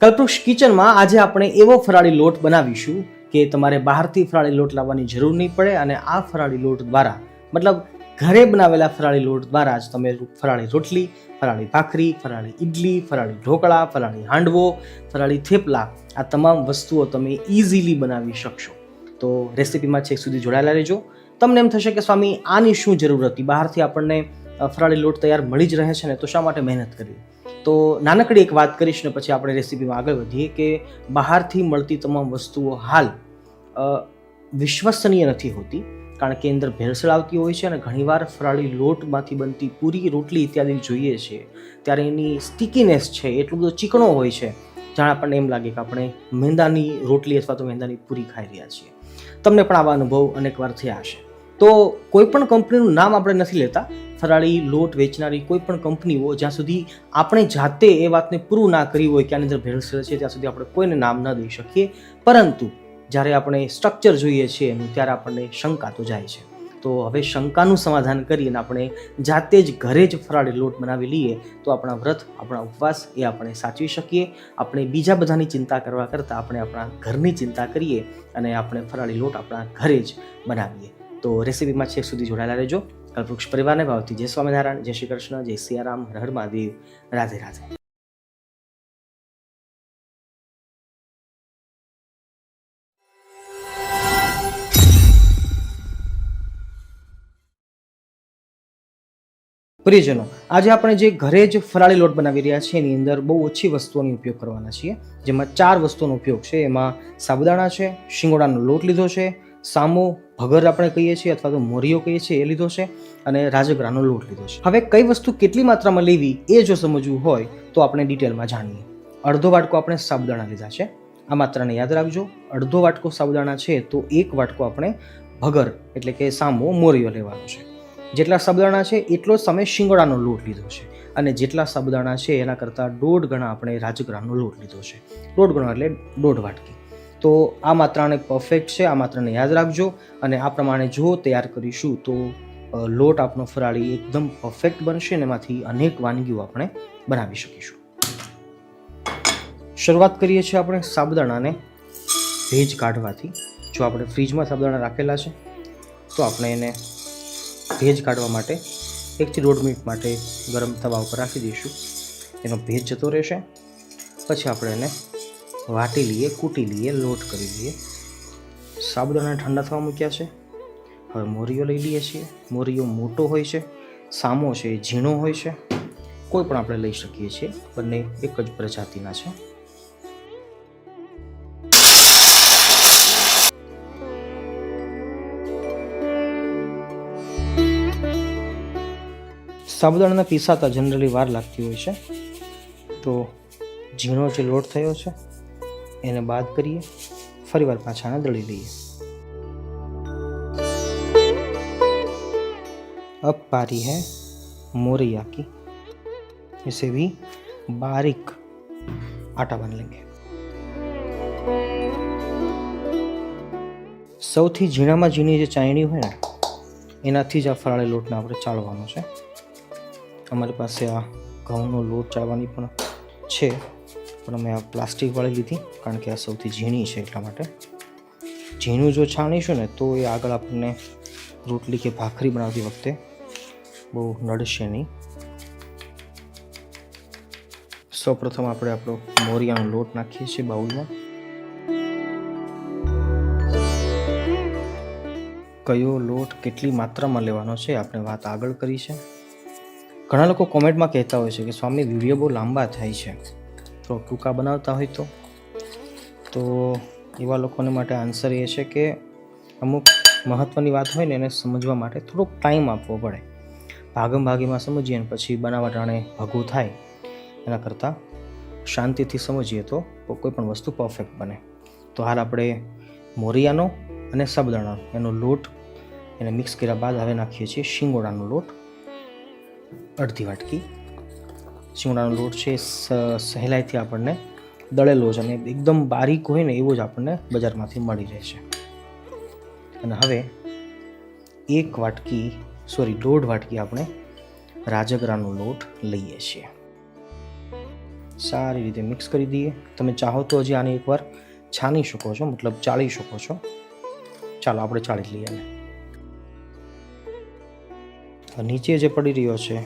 કલ્પવૃક્ષ કિચનમાં આજે આપણે એવો ફરાળી લોટ બનાવીશું કે તમારે બહારથી ફરાળી લોટ લાવવાની જરૂર નહીં પડે અને આ ફરાળી લોટ દ્વારા મતલબ ઘરે બનાવેલા ફરાળી લોટ દ્વારા જ તમે ફરાળી રોટલી, ફરાળી ભાખરી, ફરાળી ઇડલી, ફરાળી ઢોકળા, ફરાળી હાંડવો, ફરાળી થેપલા આ તમામ વસ્તુઓ તમે ઇઝીલી બનાવી શકશો. તો રેસિપીમાં છેક સુધી જોડાયેલા રહેજો. તમને એમ થશે કે સ્વામી આની શું જરૂર હતી, બહારથી આપણને ફરાળી લોટ તૈયાર મળી જ રહે છે ને, તો શા માટે મહેનત કરવી? તો નાનકડી એક વાત કરીશ ને પછી આપણે રેસીપીમાં આગળ વધીએ કે બહારથી મળતી તમામ વસ્તુઓ હાલ વિશ્વસનીય નથી હોતી, કારણ કે અંદર ભેળસેળ આવતી હોય છે અને ઘણીવાર ફરાળી લોટમાંથી બનતી પૂરી, રોટલી ઇત્યાદિ જોઈએ છીએ ત્યારે એની સ્ટીકીનેસ છે એટલું બધો ચીકણો હોય છે, જાણે આપણને એમ લાગે કે આપણે મેંદાની રોટલી અથવા તો મેંદાની પૂરી ખાઈ રહ્યા છીએ. તમને પણ આવા અનુભવ અનેકવાર થયા હશે. તો કોઈ પણ કંપનીનું નામ આપણે નથી લેતા. ફરાળી લોટ વેચનારી કોઈ પણ કંપનીઓ જ્યાં સુધી આપણે જાતે એ વાતને પ્રૂવ ના કરી હોય કે આની અંદર ભેળસેળ છે ત્યાં સુધી આપણે કોઈને નામ ન દઈ શકીએ. પરંતુ જ્યારે આપણે સ્ટ્રક્ચર જોઈએ છીએ એનું ત્યારે આપણને શંકા તો જાય છે. તો હવે શંકાનું સમાધાન કરીને આપણે જાતે જ ઘરે જ ફરાળી લોટ બનાવી લઈએ તો આપણા વ્રત, આપણા ઉપવાસ એ આપણે સાચવી શકીએ. આપણે બીજા બધાની ચિંતા કરવા કરતાં આપણે આપણા ઘરની ચિંતા કરીએ અને આપણે ફરાળી લોટ આપણા ઘરે જ બનાવીએ. તો રેસીપીમાં છેક સુધી જોડાયેલા રહેજો. કલ્પવૃક્ષ પરિવારને ભાવથી જય સ્વામિનારાયણ, જય શ્રી કૃષ્ણ, જય સિયારામ, હર હર મહાદેવ, રાધે રાધે. પ્રિયજનો, આજે આપણે જે ઘરે જ ફરાળી લોટ બનાવી રહ્યા છીએ એની અંદર બહુ ઓછી વસ્તુઓનો ઉપયોગ કરવાના છીએ, જેમાં 4 વસ્તુઓનો ઉપયોગ છે. એમાં સાબુદાણા છે, શિંગોડાનો લોટ લીધો છે, સામો ભગર આપણે કહીએ છીએ અથવા તો મોરિયો કહીએ છીએ એ લીધો છે અને રાજગરાનો લોટ લીધો છે. હવે કઈ વસ્તુ કેટલી માત્રામાં લેવી એ જો સમજવું હોય તો આપણે ડિટેલમાં જાણીએ. અડધો વાટકો આપણે સાબુદાણા લીધા છે, આ માત્રાને યાદ રાખજો. અડધો વાટકો સાબુદાણા છે તો 1 વાટકો આપણે ભગર એટલે કે સામો મોરિયો લેવાનો છે. જેટલા સાબુદાણા છે એટલો જ તમે શિંગોડાનો લોટ લીધો છે અને જેટલા સાબુદાણા છે એના કરતાં 1.5 ગણા આપણે રાજગરાનો લોટ લીધો છે. 1.5 ગણો એટલે 1.5 વાટકી. તો આ માત્રાને પરફેક્ટ છે, આ માત્રાને યાદ રાખજો અને આ પ્રમાણે જો તૈયાર કરીશું તો લોટ આપણો ફરાળી એકદમ પરફેક્ટ બનશે અને એમાંથી અનેક વાનગીઓ આપણે બનાવી શકીશું. શરૂઆત કરીએ છીએ આપણે સાબુદાણાને ભેજ કાઢવાથી. જો આપણે ફ્રીજમાં સાબુદાણા રાખેલા છે તો આપણે એને ભેજ કાઢવા માટે 1 થી 1.5 મિનિટ માટે ગરમ તવા ઉપર રાખી દઈશું. એનો ભેજ જતો રહેશે. પછી આપણે એને વાટી લઈએ, કૂટી લઈએ, લોટ કરી લઈએ. સાબુદાણા ઠંડા થવા મૂક્યા છે. હવે મોરિયો લઈ લઈએ છીએ. મોરિયો મોટો હોય છે, સામો છે ઝીણો હોય છે, કોઈ પણ આપણે લઈ શકીએ છીએ, બંને એક જ પ્રજાતિના છે. સાબુદાણાને પીસાતા જનરલી વાર લાગતી હોય છે, તો ઝીણો જે લોટ થયો છે એને બાદ કરીએ, ફરીવાર પાછાને દળી લઈએ. अब बारी है मोरिया की. इसे भी बारीक आटा बांध लेंगे. સૌથી ઝીણામાં ઝીણી જે ચાયણી હોય ને એનાથી જ આ ફરાળી લોટને આપણે ચાળવાનો છે. અમારી પાસે આ ઘઉંનો લોટ ચાળવાની પણ છે, પણ અમે આ પ્લાસ્ટિકવાળી લીધી કારણ કે આ સૌથી ઝીણી છે એટલા માટે. ઝીણું જો છાણીશું ને તો એ આગળ આપણને રોટલી કે ભાખરી બનાવતી વખતે બહુ નડશે નહીં. સૌપ્રથમ આપણે આપણો મોરિયાનો લોટ નાખીએ છીએ બાઉલમાં. કયો લોટ કેટલી માત્રામાં લેવાનો છે આપણે વાત આગળ કરી છે. ઘણા લોકો કોમેન્ટમાં કહેતા હોય છે કે સ્વામી વિડીયો બહુ લાંબા થાય છે, તો ટૂંકા બનાવતા હોય તો એવા લોકોને માટે આન્સર એ છે કે અમુક મહત્ત્વની વાત હોય ને એને સમજવા માટે થોડોક ટાઈમ આપવો પડે. ભાગીમાં સમજીએ ને પછી બનાવવા ટાણે ભગું થાય એના કરતાં શાંતિથી સમજીએ તો કોઈ પણ વસ્તુ પરફેક્ટ બને. તો હાલ આપણે મોરિયાનો અને સાબુદાણાનો એનો લોટ એને મિક્સ કર્યા બાદ હવે નાખીએ છીએ શિંગોડાનો લોટ, અડધી વાટકી. શિંગોડાનો લોટ છે સહેલાઈથી આપણને દળેલો જ અને એકદમ બારીક હોય ને એવો જ આપણને બજારમાંથી મળી રહેશે. અને હવે 1.5 વાટકી આપણે રાજગરાનો લોટ લઈએ છીએ. સારી રીતે મિક્સ કરી દઈએ. તમે ચાહો તો હજી આને એકવાર છાની શકો છો, મતલબ ચાળી શકો છો. ચાલો આપણે ચાળી લઈએ આને. નીચે જે પડી રહ્યો છે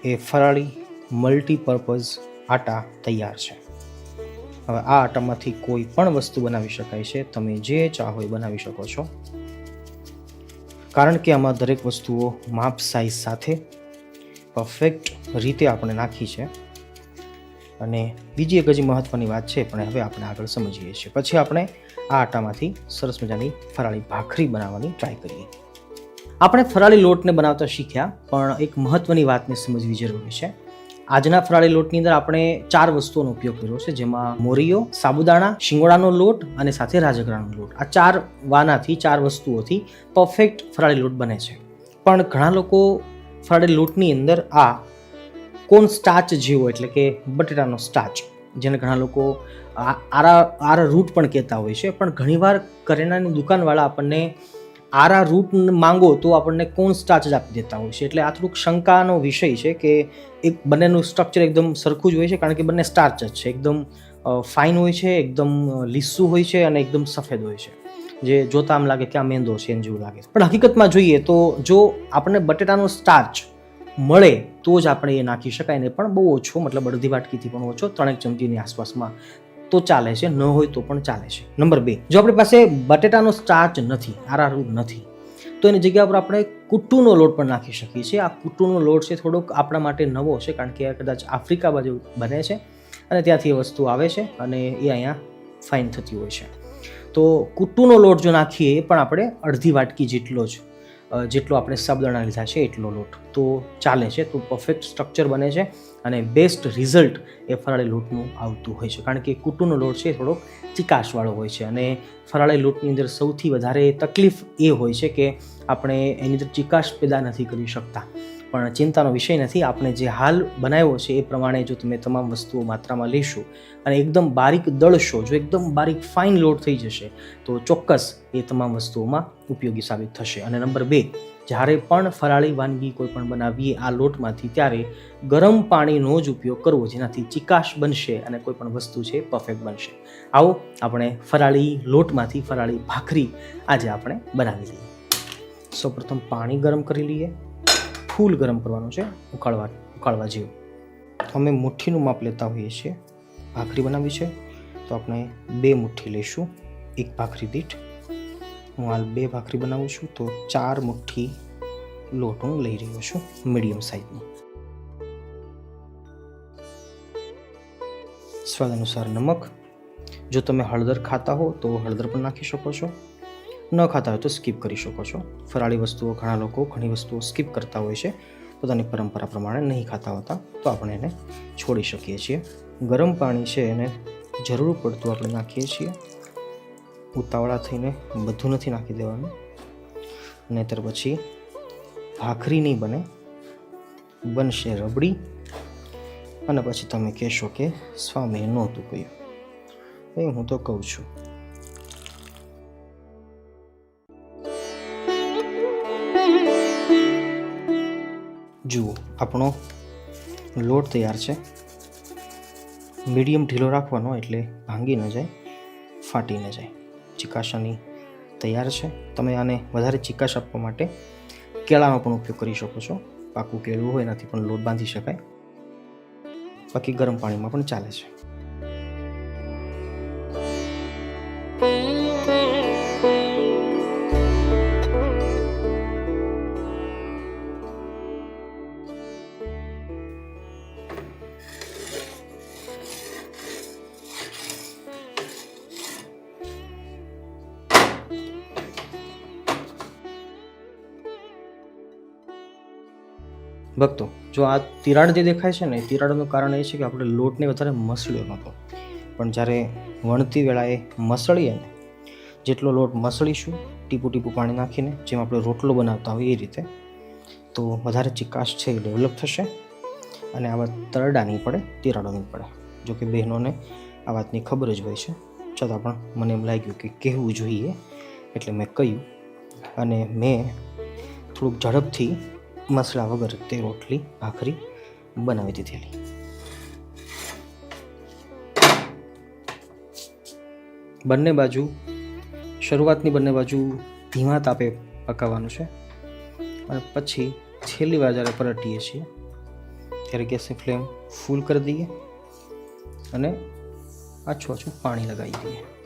એ ફરાળી મલ્ટીપર્પઝ આટા તૈયાર છે. હવે આ આટામાંથી કોઈ પણ વસ્તુ બનાવી શકાય છે. તમે જે ચાહો એ બનાવી શકો છો, કારણ કે આમાં દરેક વસ્તુઓ માપ સાઇઝ સાથે પરફેક્ટ રીતે આપણે નાખી છે. અને બીજી એક હજી મહત્ત્વની વાત છે, પણ હવે આપણે આગળ સમજીએ છીએ. પછી આપણે આ આટામાંથી સરસ મજાની ફરાળી ભાખરી બનાવવાની ટ્રાય કરીએ. આપણે ફરાળી લોટને બનાવતા શીખ્યા, પણ એક મહત્ત્વની વાતને સમજવી જરૂરી છે. આજના ફરાળી લોટની અંદર આપણે 4 વસ્તુઓનો ઉપયોગ કર્યો છે, જેમાં મોરીઓ, સાબુદાણા, શિંગોડાનો લોટ અને સાથે રાજગરાનો લોટ. આ 4 વાનાથી 4 વસ્તુઓથી પરફેક્ટ ફરાળી લોટ બને છે. પણ ઘણા લોકો ફરાળી લોટની અંદર આ કોર્ન સ્ટાર્ચ જેવો, એટલે કે બટેટાનો સ્ટાર્ચ, જેને ઘણા લોકો આરા રૂટ પણ કહેતા હોય છે, પણ ઘણીવાર કરિયાણાની દુકાનવાળા આપણને આરા રૂટ માંગો તો આપણને કોર્ન સ્ટાર્ચ જ આપી દેતા હોય છે. એટલે આ થોડુંક શંકાનો વિષય છે કે એક બંનેનું સ્ટ્રક્ચર એકદમ સરખું જ હોય છે, કારણ કે બંને સ્ટાર્ચ જ છે. એકદમ ફાઇન હોય છે, એકદમ લીસું હોય છે અને એકદમ સફેદ હોય છે, જે જોતા આમ લાગે કે આ મેંદો છે એમ જેવું લાગે. પણ હકીકતમાં જોઈએ તો જો આપણને બટેટાનો સ્ટાર્ચ મળે તો જ આપણે એ નાખી શકાય, ને પણ બહુ ઓછો, મતલબ અડધી વાટકીથી પણ ઓછો, 3 ચમચીની આસપાસમાં તો ચાલે છે, ન હોય તો પણ ચાલે છે. નંબર 2, જો આપણી પાસે બટેટાનો સ્ટાર્ચ નથી, આરારૂટ નથી, તો એની જગ્યા પર આપણે કુટ્ટુનો લોટ પણ નાખી શકીએ છીએ. આ કુટ્ટુનો લોટ છે થોડોક આપણા માટે નવો છે, કારણ કે કદાચ આફ્રિકા બાજુ બને છે અને ત્યાંથી એ વસ્તુ આવે છે અને એ અહીંયા ફાઇન થતી હોય છે. તો કુટ્ટુનો લોટ જો નાખીએ એ પણ આપણે અડધી વાટકી જેટલો આપણે સાબુદાણા લીધા છે એટલો લોટ તો ચાલે છે. તો પરફેક્ટ સ્ટ્રક્ચર બને છે અને બેસ્ટ રિઝલ્ટ એ ફરાળી લોટનું આવતું હોય છે, કારણ કે કુટ્ટુનો લોટ છે થોડોક ચિકાશવાળો હોય છે. અને ફરાળી લોટની અંદર સૌથી વધારે તકલીફ એ હોય છે કે આપણે એની અંદર ચિકાશ પેદા નથી કરી શકતા. પણ ચિંતાનો વિષય નથી. આપણે જે હાલ બનાવ્યો છે એ પ્રમાણે જો તમે તમામ વસ્તુઓ માત્રામાં લેશો અને એકદમ બારીક દળશો, જો એકદમ બારીક ફાઇન લોટ થઈ જશે તો ચોક્કસ એ તમામ વસ્તુઓમાં ઉપયોગી સાબિત થશે. અને નંબર 2, જ્યારે પણ ફરાળી વાનગી કોઈ પણ બનાવીએ આ લોટમાંથી, ત્યારે ગરમ પાણીનો જ ઉપયોગ કરવો, જેનાથી ચિકાશ બનશે અને કોઈ પણ વસ્તુ છે પરફેક્ટ બનશે. આવો આપણે ફરાળી લોટમાંથી ફરાળી ભાખરી આજે આપણે બનાવી લઈએ. સૌપ્રથમ પાણી ગરમ કરી લઈએ. ફૂલ ગરમ કરવાનું છે, ઉકાળવા જેવું. અમે મુઠ્ઠીનું માપ લેતા હોઈએ છીએ. ભાખરી બનાવી છે તો આપણે 2 મુઠ્ઠી લઈશું એક ભાખરી દીઠ. હું હાલ 2 ભાખરી બનાવું છું તો 4 મુઠ્ઠી લોટ હું લઈ રહ્યો છું, મીડિયમ સાઇઝનું. સ્વાદ અનુસાર નમક. જો તમે હળદર ખાતા હો તો હળદર પણ નાખી શકો છો, ન ખાતા હોય તો સ્કીપ કરી શકો છો. ફરાળી વસ્તુઓ ઘણા લોકો ઘણી વસ્તુઓ સ્કીપ કરતા હોય છે, પોતાની પરંપરા પ્રમાણે નહીં ખાતા હોતા, તો આપણે એને છોડી શકીએ છીએ. ગરમ પાણી છે એને જરૂર પડતું આપણે નાખીએ છીએ. ઉતાવળા થઈને બધું નથી નાખી દેવાનું, નહીંતર પછી ભાખરી નહીં બને, બનશે રબડી અને પછી તમે કહેશો કે સ્વામીએ નહોતું કહ્યું. એ હું તો કહું છું. જુઓ, આપણો લોટ તૈયાર છે. મીડિયમ ઢીલો રાખવાનો, એટલે ભાંગી ન જાય, ફાટી ન જાય. ચિકાશાની તૈયાર છે. તમે આને વધારે ચિકાશ આપવા માટે કેળાનો પણ ઉપયોગ કરી શકો છો. પાકું કેળું હોય એનાથી પણ લોટ બાંધી શકાય. બાકી ગરમ પાણીમાં પણ ચાલે છે. ભક્તો, જો આ તિરાડ જે દેખાય છે ને, તિરાડનું કારણ એ છે કે આપણે લોટને વધારે મસળ્યો નહોતો. પણ જ્યારે વણતી વેળાએ મસળીએ ને, જેટલો લોટ મસળીશું ટીપું ટીપું પાણી નાખીને, જેમ આપણે રોટલો બનાવતા હોઈએ એ રીતે, તો વધારે ચિકાશ છે એ ડેવલપ થશે અને આવા તરડા નહીં પડે, તિરાડો નહીં પડે. જો કે બહેનોને આ વાતની ખબર જ હોય છે, છતાં પણ મને એમ લાગ્યું કે કહેવું જોઈએ એટલે મેં કહ્યું. અને મેં થોડુંક ઝડપથી મસળા વગર તે રોટલી ભાખરી બનાવી દીધેલી. બંને બાજુ શરૂઆતની બંને બાજુ ધીમા તાપે પકાવવાનું છે અને પછી છેલ્લી વાર જ્યારે પલટીએ છીએ ત્યારે ગેસની ફ્લેમ ફૂલ કરી દઈએ અને આછું પાણી લગાવી દઈએ.